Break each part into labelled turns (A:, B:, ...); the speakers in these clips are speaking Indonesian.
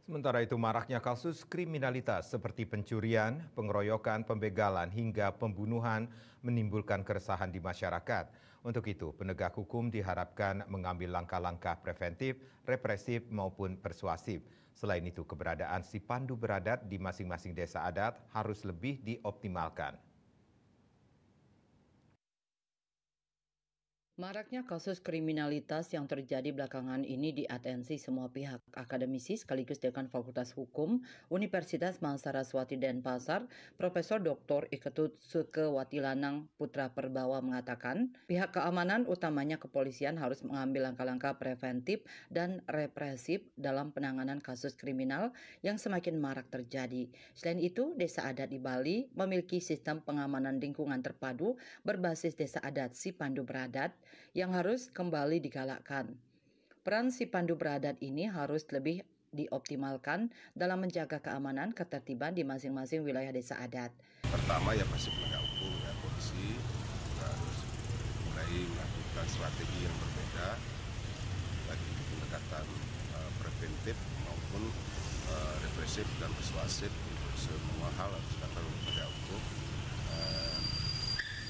A: Sementara itu maraknya kasus kriminalitas seperti pencurian, pengeroyokan, pembegalan hingga pembunuhan menimbulkan keresahan di masyarakat. Untuk itu, penegak hukum diharapkan mengambil langkah-langkah preventif, represif maupun persuasif. Selain itu, keberadaan si pandu beradat di masing-masing desa adat harus lebih dioptimalkan.
B: Maraknya kasus kriminalitas yang terjadi belakangan ini diatensi semua pihak, akademisi sekaligus Dekan Fakultas Hukum Universitas Mahasiswati Denpasar, Profesor Dr. Iketut Sukewati Lanang Putra Perbawa mengatakan, pihak keamanan utamanya kepolisian harus mengambil langkah-langkah preventif dan represif dalam penanganan kasus kriminal yang semakin marak terjadi. Selain itu, desa adat di Bali memiliki sistem pengamanan lingkungan terpadu berbasis desa adat si pandu beradat yang harus kembali digalakkan. Peran si pandu beradat ini harus lebih dioptimalkan dalam menjaga keamanan ketertiban di masing-masing wilayah desa adat.
C: Pertama ya pasti penegak hukum ya polisi harus mulai melakukan strategi yang berbeda bagi pendekatan preventif maupun represif dan persuasif untuk semua hal harus dilakukan oleh penegak hukum.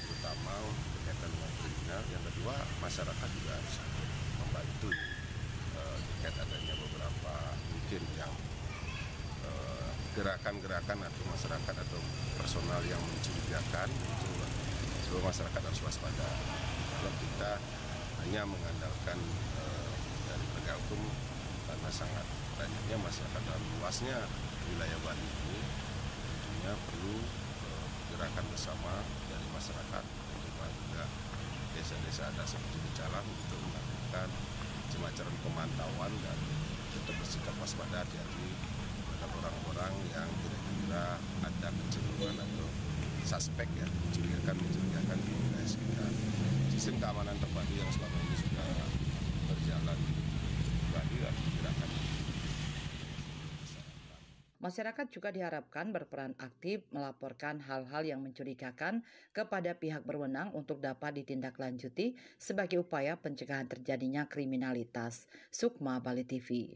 C: Terutama berkaitan dengan kriminal. Yang kedua, masyarakat juga harus membantu terkait adanya beberapa mungkin yang gerakan-gerakan atau masyarakat atau personal yang mencurigakan, itu seluruh masyarakat harus waspada. Kalau kita hanya mengandalkan dari penegak hukum karena sangat banyaknya masyarakat dan luasnya wilayah Bali ini, tentunya perlu gerakan bersama dari masyarakat, terutama juga desa-desa adat seperti Becalang untuk melakukan semacam pemantauan dan tetap bersikap waspada, hati-hati terhadap orang-orang yang kira-kira ada kecenderungan atau suspek ya mencurigakan di wilayah sekitar. Sistem keamanan terpadu yang selama ini sudah berjalan di Bali harus dikirakan.
B: Masyarakat juga diharapkan berperan aktif melaporkan hal-hal yang mencurigakan kepada pihak berwenang untuk dapat ditindaklanjuti sebagai upaya pencegahan terjadinya kriminalitas. Sukma Bali TV.